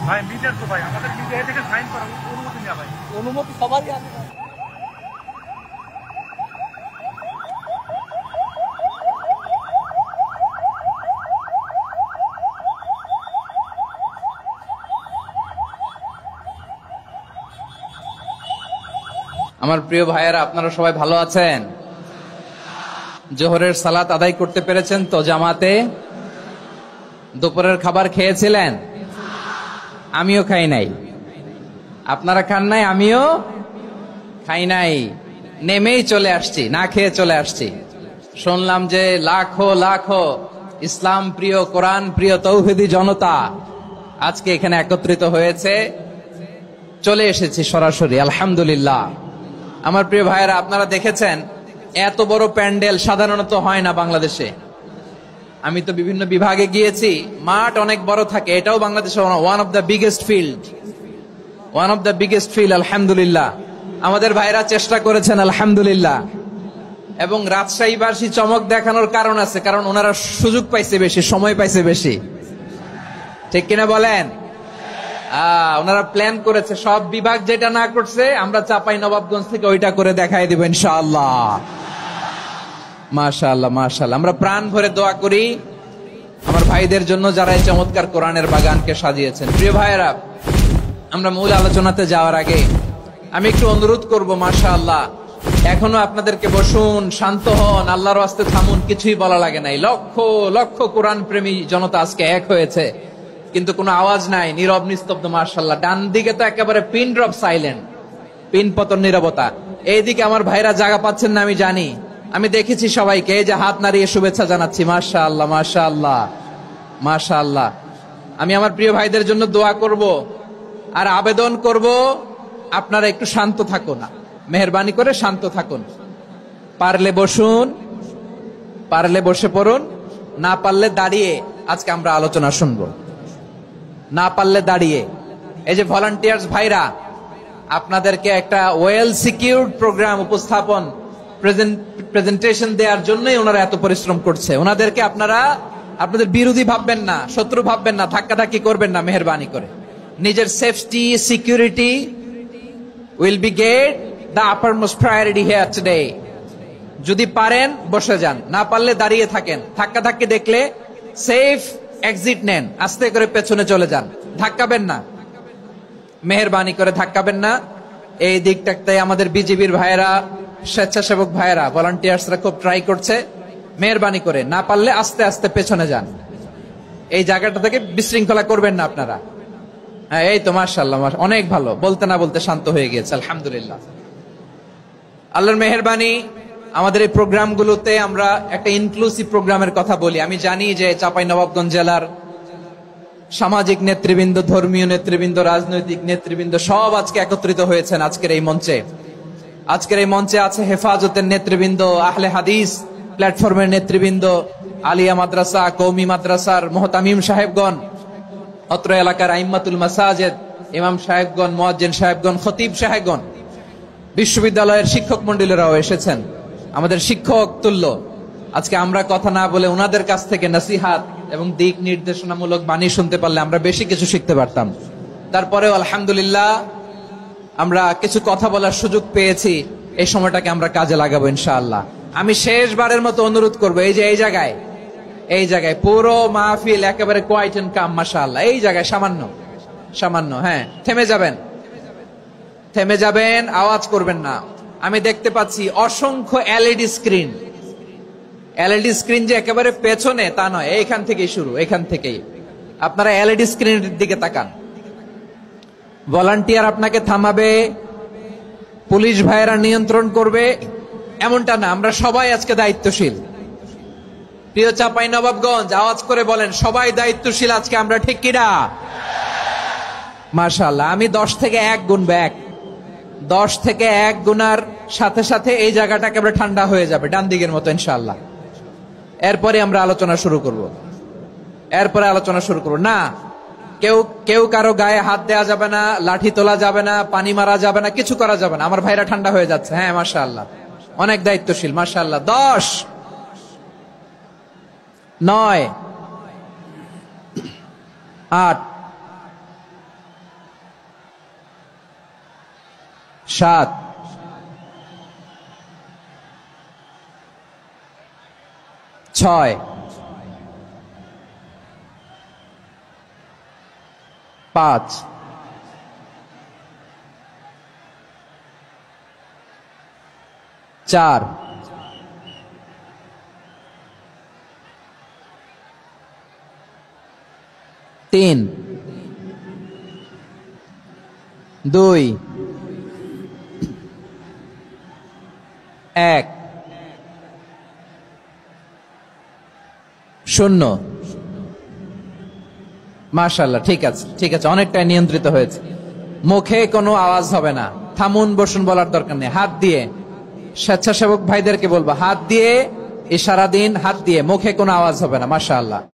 ভাই মিডিয়ার তো ভাই আমাদের মিডিয়া থেকে সাইন করা অনুমতি নেওয়া ভাই অনুমতি সবারই আছে। আমার প্রিয় ভাইয়েরা, আপনারা সবাই ভালো আছেন? জোহরের সালাত আদায় করতে পেরেছেন তো জামাতে? দুপুরের খাবার খেয়েছিলেন? আমিও খাই নাই। আপনারা খান নাই, আমিও খাই নাই। নেমেই চলে আসছি, না খেয়ে চলে আসছি। শুনলাম যে লাখো লাখো ইসলাম প্রিয়, কোরআন প্রিয় তৌহিদি জনতা আজকে এখানে একত্রিত হয়েছে। চলে এসেছি সরাসরি, আলহামদুলিল্লাহ। আমার প্রিয় ভাইয়েরা, আপনারা দেখেছেন এত বড় প্যান্ডেল সাধারণত হয় না বাংলাদেশে। আমি তো বিভিন্ন বিভাগে গিয়েছি, মাঠ অনেক বড় থাকে। এটাও বাংলাদেশে one of the biggest field, আলহামদুলিল্লাহ। আমাদের ভাইরা চেষ্টা করেছেন, আলহামদুলিল্লাহ। এবং রাজশাহীবাসী চমক দেখানোর কারণ আছে, কারণ ওনারা সুযোগ পাইছে বেশি, সময় পাইছে বেশি, ঠিক কিনা বলেন? ওনারা প্ল্যান করেছে, সব বিভাগ যেটা না করছে আমরা চাপাই নবাবগঞ্জ থেকে ওইটা করে দেখাই দিব ইনশাআল্লাহ। মাশাআল্লাহ মাশাআল্লাহ। আমরা প্রাণ ভরে দোয়া করি আমার ভাইদের জন্য যারা এই চমৎকার কোরআনের বাগানকে সাজিয়েছেন। প্রিয় ভাইয়েরা, আমরা মূল আলোচনাতে যাওয়ার আগে আমি একটু অনুরোধ করব, মাশাআল্লাহ এখনো আপনাদেরকে বসুন, শান্ত হন, আল্লাহর ওয়াস্তে থামুন, কিছুই বলা লাগে নাই। লক্ষ লক্ষ কোরআন প্রেমী জনতা আজকে এক হয়েছে, কিন্তু কোনো আওয়াজ নাই, নীরব নিস্তব্ধ। মাশাআল্লাহ, ডান দিকে তো একেবারে পিন ড্রপ সাইলেন্ট, পিন পতন নীরবতা। এইদিকে আমার ভাইরা জায়গা পাচ্ছেন না আমি জানি, আমি দেখেছি সবাইকে, এই যে হাত নাড়িয়ে শুভেচ্ছা জানাচ্ছি। মাশাআল্লাহ মাশাআল্লাহ মাশাআল্লাহ। আমি আমার প্রিয় ভাইদের জন্য দোয়া করব আর আবেদন করব, আপনারা একটু শান্ত থাকুন, মেহেরবানি করে শান্ত থাকুন। পারলে বসুন, পারলে বসে পড়ুন, না পারলে দাঁড়িয়ে আজকে আমরা আলোচনা শুনবো। না পারলে দাঁড়িয়ে। এই যে ভলান্টিয়ার্স ভাইরা, আপনাদেরকে একটা ওয়েল সিকিউরড প্রোগ্রাম উপস্থাপন প্রেজেন্টেশন দেওয়ার জন্যই ওনারা এত পরিশ্রম করছে। ওনাদেরকে আপনারা আপনাদের বিরোধী ভাববেন না, শত্রু ভাববেন না, ধাক্কাধাক্কি করবেন না, মেহেরবানি করে। নিজের safety security will be get the uppermost priority here today. যদি পারেন বসে যান, না পারলে দাঁড়িয়ে থাকেন। ধাক্কাধাক্কি দেখলে সেফ এক্সিট নেন, আস্তে করে পেছনে চলে যান, ধাক্কাবেন না, মেহেরবানি করে ধাক্কাবেন না। এই দিকটাতে আমাদের বিজিবির ভাইয়েরা, স্বেচ্ছাসেবক ভাইয়েরা, ভলান্টিয়ার্সরা খুব ট্রাই করছে। মেহেরবানি করে না পারলে আস্তে আস্তে পেছনে যান, এই জায়গাটা থেকে বিশৃঙ্খলা করবেন না আপনারা। হ্যাঁ, এই তো মাশাআল্লাহ, অনেক ভালো। বলতে না বলতে শান্ত হয়ে গিয়েছে, আলহামদুলিল্লাহ। আল্লাহর মেহেরবানি, আমাদের এই প্রোগ্রামগুলোতে আমরা একটা ইনক্লুসিভ প্রোগ্রামের কথা বলি। আমি জানি যে চাঁপাইনবাবগঞ্জ জেলার সামাজিক নেতৃবৃন্দ, ধর্মীয় নেতৃবৃন্দ, রাজনৈতিক নেতৃবৃন্দ সব আজকে একত্রিত হয়েছেন আজকের এই মঞ্চে। আজকের এই মঞ্চে আছে হেফাজতের নেতৃবৃন্দ, আহলে হাদিস প্ল্যাটফর্মের নেতৃবৃন্দ, আলিয়া মাদ্রাসা, কওমি মাদ্রাসার মুহতামিম সাহেবগণ, অত্র এলাকার আইম্মাতুল মাসাজিদ, ইমাম সাহেবগণ, মুয়াজ্জিন সাহেবগণ, খতিব সাহেবগণ, বিশ্ববিদ্যালয়ের শিক্ষক মন্ডলীরাও এসেছেন, আমাদের শিক্ষক তুল্য। আজকে আমরা কথা না বলে ওনাদের কাছ থেকে নসিহাত এবং দিক নির্দেশনামূলক বাণী শুনতে পারলে আমরা বেশি কিছু শিখতে পারতাম। তারপরেও আলহামদুলিল্লাহ আমরা কিছু কথা বলার সুযোগ পেয়েছি। এই সময়টাকে আমরা কাজে লাগাবো ইনশাআল্লাহ। আমি শেষবারের মতো অনুরোধ করবো, এই যে এই জায়গায় পুরো মাহফিল একেবারে কোয়াইট এন্ড কাম, মাশাআল্লাহ। এই জায়গায় সামান্য, হ্যাঁ, থেমে যাবেন, আওয়াজ করবেন না। আমি দেখতে পাচ্ছি অসংখ্য এলইডি স্ক্রিন। এলইডি স্ক্রিন যে একেবারে পেছনে তা নয়, এইখান থেকেই শুরু, এখান থেকেই। আপনারা এলইডি স্ক্রিনের দিকে তাকান। ভলান্টিয়ার আপনাকে থামাবে, পুলিশ ভাইয়েরা নিয়ন্ত্রণ করবে, এমনটা না। আমরা সবাই আজকে দায়িত্বশীল। প্রিয় চাঁপাইনবাবগঞ্জ, আওয়াজ করে বলেন সবাই দায়িত্বশীল আজকে আমরা, ঠিক কিনা? মাশাআল্লাহ। আমি 10 থেকে 1 গুনবো। 10 থেকে 1 গুনার সাথে সাথে এই জায়গাটা একেবারে ঠান্ডা হয়ে যাবে, ডান দিকের মতো ইনশাআল্লাহ। এরপরে আমরা আলোচনা শুরু করব। না, কেউ কারো গায়ে হাত দেওয়া যাবে না, লাঠি তোলা যাবে না, পানি মারা যাবে না, কিছু করা যাবে না। আমার ভাইরা ঠান্ডা হয়ে যাচ্ছে। হ্যাঁ মাশাআল্লাহ, অনেক দায়িত্বশীল মাশাআল্লাহ। 10, 9, 8, 7, 6, 5, 4, 3, 2, 1, 0। মাশাআল্লাহ, ঠিক আছে, ঠিক আছে, অনেকটাই নিয়ন্ত্রিত হয়েছে। মুখে কোনো আওয়াজ হবে না। থামুন, বসুন বলার দরকার নেই। হাত দিয়ে, স্বেচ্ছাসেবক ভাইদেরকে বলবো, হাত দিয়ে ইশারা দিন, হাত দিয়ে, মুখে কোনো আওয়াজ হবে না। মাশাআল্লাহ।